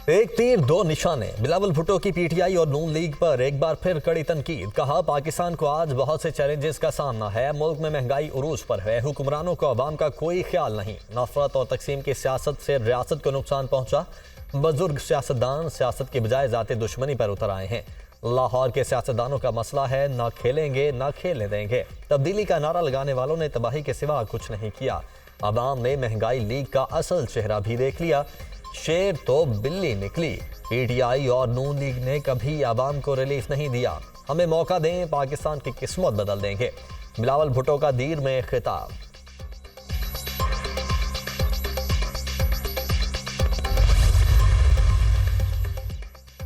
एक तीर दो निशाने। बिलावल भुट्टो की पीटीआई और नून लीग पर एक बार फिर कड़ी तनकीद। कहा, पाकिस्तान को आज बहुत से चैलेंजेस का सामना है। मुल्क में महंगाई उरूज पर है। हुक्मरानों को अवाम का कोई ख्याल नहीं। नफरत और तकसीम की सियासत से रियासत को नुकसान पहुंचा। बुजुर्ग सियासतदान सियासत की बजाय जाती दुश्मनी पर उतर आए हैं। लाहौर के सियासतदानों का मसला है, ना खेलेंगे ना खेलने देंगे। तब्दीली का नारा लगाने वालों ने तबाही के सिवा कुछ नहीं किया। अवाम ने महंगाई लीग का असल चेहरा भी देख लिया। शेर तो बिल्ली निकली। पीटीआई और नून लीग ने कभी अवाम को रिलीफ नहीं दिया। हमें मौका दें, पाकिस्तान की किस्मत बदल देंगे। बिलावल भुट्टो का दीर में खिताब।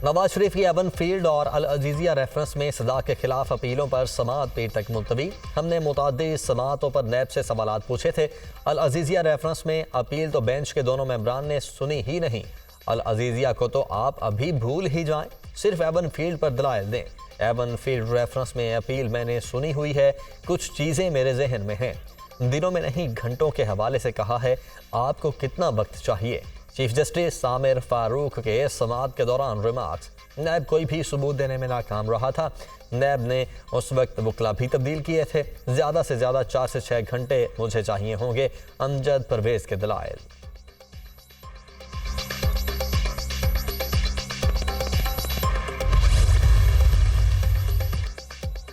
नवाज शरीफ की एवन फील्ड और अल अजीजिया रेफरेंस में सजा के खिलाफ अपीलों पर समाअत पीर तक मुलतवी। हमने मुतअद्दिद समाअतों पर नैब से सवालात पूछे थे। अल अजीजिया रेफरेंस में अपील तो बेंच के दोनों मेंबरान ने सुनी ही नहीं। अल अजीजिया को तो आप अभी भूल ही जाएं, सिर्फ एवन फील्ड पर दलाइल दें। एवन फील्ड रेफरेंस में अपील मैंने सुनी हुई है, कुछ चीज़ें मेरे जहन में हैं। दिनों में नहीं घंटों के हवाले से कहा है। आपको कितना वक्त चाहिए? चीफ जस्टिस सामिर फारूक के समाअत के दौरान रिमार्क्स। नैब कोई भी सबूत देने में नाकाम रहा था। नैब ने उस वक्त वकला भी तब्दील किए थे। ज़्यादा से ज़्यादा 4 से 6 घंटे मुझे चाहिए होंगे। अमजद परवेज के दलाइल।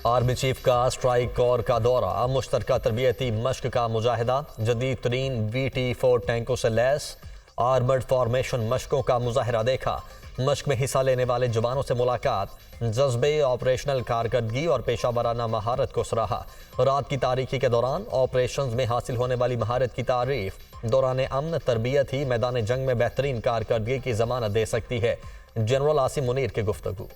आर्मी चीफ का स्ट्राइक कोर का दौरा। मुश्तरका तरबियती मश्क का मुजाहिदा। जदीद तरीन VT-4 टैंकों से लैस आर्मर्ड फॉर्मेशन मशकों का मुजाहिरा देखा। मश्क में हिस्सा लेने वाले जवानों से मुलाकात। जज्बे, ऑपरेशनल कारकर्दगी और पेशा वराना महारत को सराहा। रात की तारीकी के दौरान ऑपरेशंस में हासिल होने वाली महारत की तारीफ। दौरान अमन तरबियत ही मैदान जंग में बेहतरीन कारकर्दगी की जमानत दे सकती है। जनरल आसिम मुनीर की गुफ्तगू।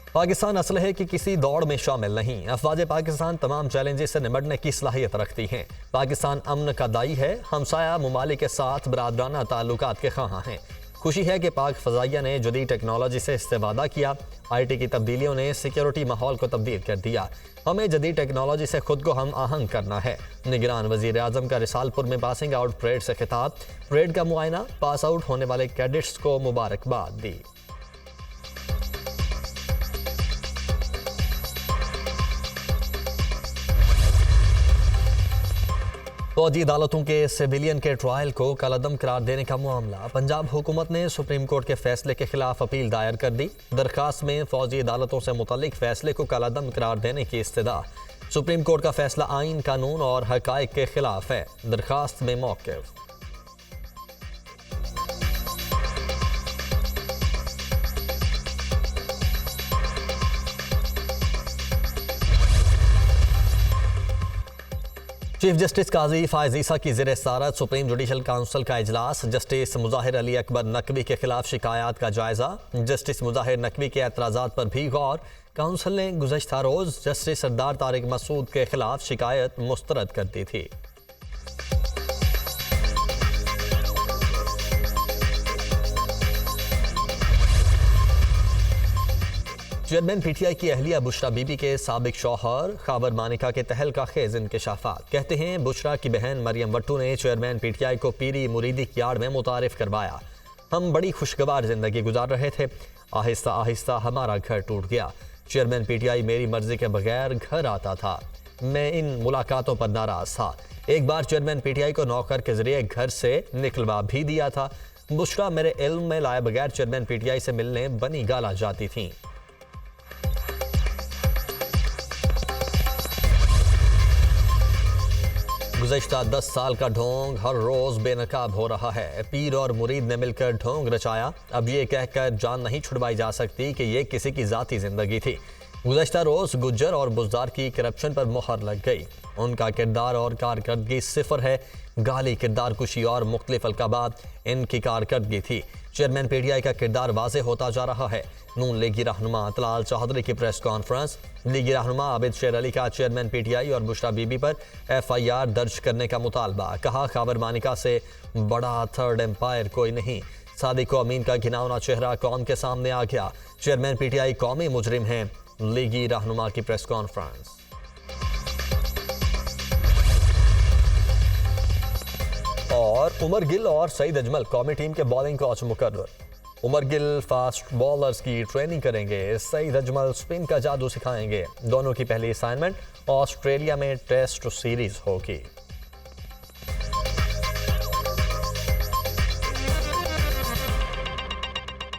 पाकिस्तान असलहे की किसी दौड़ में शामिल नहीं। अफवाज पाकिस्तान तमाम चैलेंजेस से निपटने की सलाहियत रखती हैं। पाकिस्तान अमन का दाई है। हमसाया ममालिक के साथ बरादराना ताल्लुकात के ख्वाह हैं। खुशी है कि पाक फ़ज़ाइया ने जदीद टेक्नोलॉजी से इस्तेफादा किया। IT की तब्दीलियों ने सिक्योरिटी माहौल को तब्दील कर दिया। हमें जदीद टेक्नोलॉजी से खुद को हम आहंग करना है। निगरान वज़ीर आज़म का रिसालपुर में पासिंग आउट परेड से खिताब। परेड का मुआयना। पास आउट होने वाले कैडेट्स को मुबारकबाद दी। फौजी अदालतों के सिविलियन के ट्रायल को कलअदम करार देने का मामला। पंजाब हुकूमत ने सुप्रीम कोर्ट के फैसले के खिलाफ अपील दायर कर दी। दरखास्त में फौजी अदालतों से मुतल्लिक फैसले को कलअदम करार देने की इस्तदा। सुप्रीम कोर्ट का फैसला आइन, कानून और हकाइक के खिलाफ है। दरखास्त में मौक़िफ़। चीफ जस्टिस काजी फायज ईसा की ज़ेर सदारत सुप्रीम जुडिशल काउंसिल का इजलास। जस्टिस मुज़ाहिर अली अकबर नकवी के खिलाफ शिकायत का जायजा। जस्टिस मुज़ाहिर नकवी के एतराज़ात पर भी गौर। काउंसिल ने गुज़श्ता रोज़ जस्टिस सरदार तारिक मसूद के खिलाफ शिकायत मुस्तरद कर दी थी। चेयरमैन PTI की अहलिया बुशरा बीबी के साबिक शौहर खाबर मानिका के तहलका खेज इंकशाफात। कहते हैं, बुशरा की बहन मरियम वट्टू ने चेयरमैन PTI को पीरी मुरीदी की आड़ में मुतारिफ करवाया। हम बड़ी खुशगवार जिंदगी गुजार रहे थे। आहिस्ता आहिस्ता हमारा घर टूट गया। चेयरमैन PTI मेरी मर्जी के बगैर घर आता था। मैं इन मुलाकातों पर नाराज था। एक बार चेयरमैन PTI को नौकर के जरिए घर से निकलवा भी दिया था। बुशरा मेरे इल्म में लाए बगैर चेयरमैन PTI से मिलने बनी गाला जाती थी। गुज़श्ता 10 साल का ढोंग हर रोज़ बेनकाब हो रहा है। पीर और मुरीद ने मिलकर ढोंग रचाया। अब ये कहकर जान नहीं छुड़वाई जा सकती कि ये किसी की ज़ाती ज़िंदगी थी। गुज़श्ता रोज़ गुज्जर और बुज़दार की करप्शन पर मोहर लग गई। उनका किरदार और कारकर्दगी सिफर है। गाली, किरदार कुशी और मुख्तलिफ अलकाबात इनकी कारकर्दगी थी। चेयरमैन PTI का किरदार वाज़े होता जा रहा है। नून लीगी रहनुमा तलाल चौधरी की प्रेस कॉन्फ्रेंस। लीगी रहनुमा आबिद शेर अली का चेयरमैन PTI और बुशरा बीबी पर FIR दर्ज करने का मुतालबा। कहा, खाबर मानिका से बड़ा थर्ड एम्पायर कोई नहीं। सादिक अमीन का घिनौना चेहरा कौम के सामने आ गया। चेयरमैन PTI कौमी मुजरिम हैं। लीगी रहनुमा की प्रेस कॉन्फ्रेंस। और उमर गिल और सईद अजमल कौमी टीम के बॉलिंग कोच मुकर्रर। उमर गिल फास्ट बॉलर्स की ट्रेनिंग करेंगे, सईद अजमल स्पिन का जादू सिखाएंगे। दोनों की पहली असाइनमेंट ऑस्ट्रेलिया में टेस्ट सीरीज होगी।